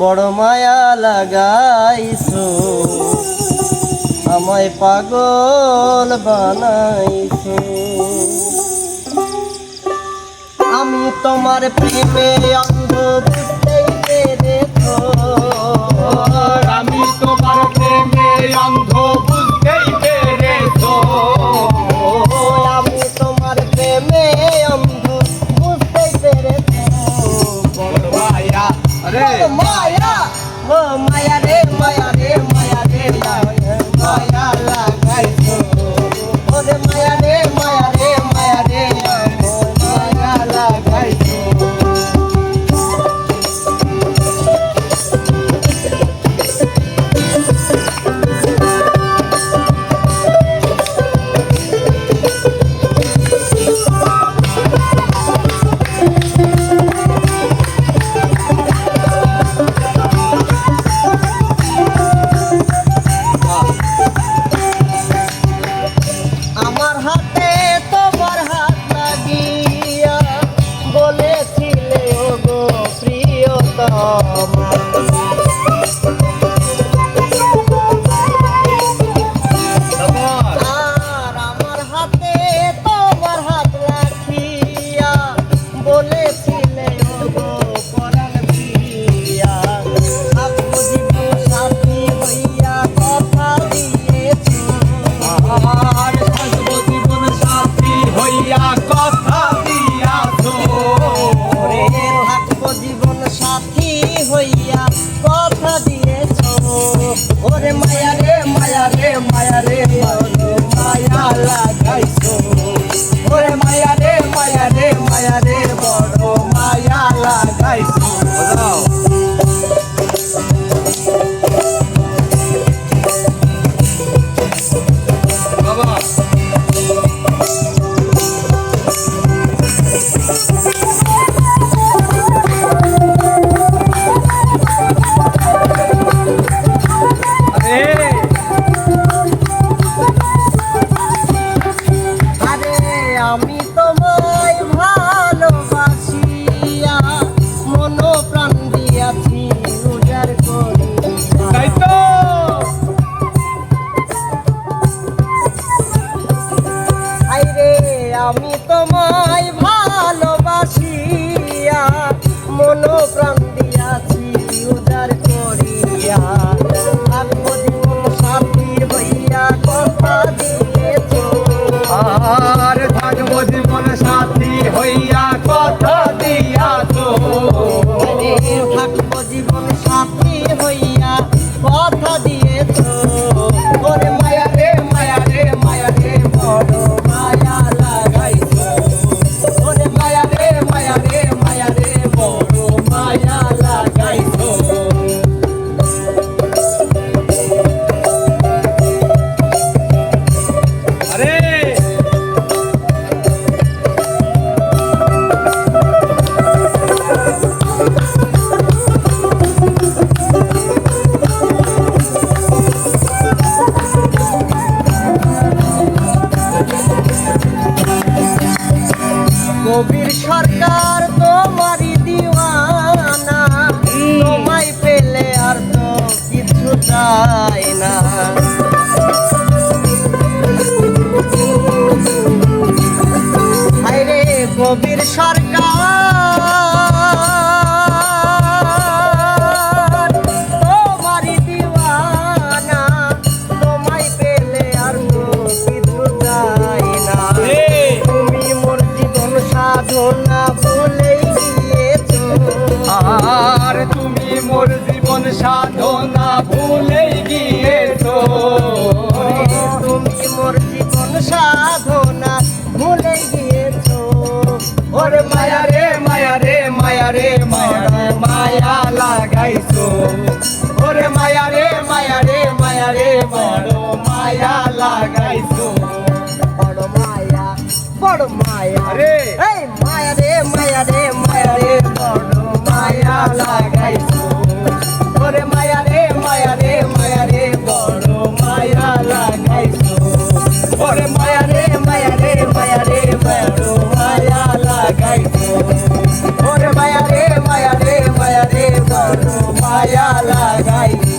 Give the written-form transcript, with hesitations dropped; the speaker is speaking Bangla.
বড় মায়া লাগাইছো, আমায় পাগল বানাইছো। আমি তোমার প্রেমে অন্ধ বুঝতেই পেরেছো, আমি তোমার প্রেমে অন্ধ বুঝতেই পেরেছো। আমি তোমার প্রেমে অন্ধ বুঝতেই পেরেছো। বড় মায়া রে মায়া, ও মায়া রে মায়া রে মায়া রে মায়া লাগাইছো, ওরে মায়া রে মায়া রে মায়া রে মায়া লাগাইছো। আমার হাতে তোমার হাত লাগিয়া বলেছিলে ওগো প্রিয়তমা, আর আমার হাতে তোমার হাত রাখিয়া বলেছিলে ওগো পরাণ প্রিয়া, থাকবো জীবন সাথী হইয়া কথা দিয়েছো। আর থাকবো জীবন সাথী হইয়া কথা দিয়াছো। ওরে থাকবো জীবন সাথী হইয়া কথা দিয়েছো। ওরে মায়া রে মায়া রে মায়া রে মায়া লাগাইছো, ওরে মায়া রে মায়া রে মায়া রে বড় মায়া লাগাইছো। বাবা আরে আমি তোমায় ভালোবাসিয়া মন প্রাণ দিয়াছি উজাড় করিয়া। তাই তো আইরে আমি তোমায় ভালোবাসিয়া মন প্রাণ দিয়াছি উজাড় করিয়া। থাকবো জীবন সাথী হইয়া কথা দিয়েছো, আর থাকবো জীবন সাথী হইয়া কথা দিয়াছো। থাকবো জীবন সাথী হইয়া কথা দিয়েছো। ওরে মায়া রে মায়া রে মায়া রে বড় মায়া লাগাইছো, ওরে মায়া রে মায়া রে মায়া রে বড় মায়া লাগাইছো। আরে কবির সরকার তোমারই দিওয়ানা, তোমায় পেলে আর তো কিছু চাই না। হায়রে কবির সরকার তোমারই দিওয়ানা, তোমায় পেলে আর তো কিছু চাই না। তুমি মোর জীবন সাধনা বলেই গিয়েছো, আর তুমি মোর জীবন সাধনা ভুলে গিয়েছো। তুমি মোর জীবন সাধনা ভুলে গিয়েছো। ওরে মায়া রে মায়া রে মায়া রে মায়া মায়া লাগাইছো। ওরে মায়া রে মায়া রে মায়া রে বড় মায়া লাগাইছো। বড় মায়া বড় মায়া রে এই মায়া রে মায়া রে মায়া রে বড় মায়া লাগাইছো। ওরে মায়া রে মায়া রে মায়া রে বড় মায়া লাগাইছো। ওরে মায়া রে মায়া রে মায়া রে বড় মায়া লাগাইছো। ওরে মায়া রে মায়া রে মায়া রে বড় মায়া মায়া লাগাইছো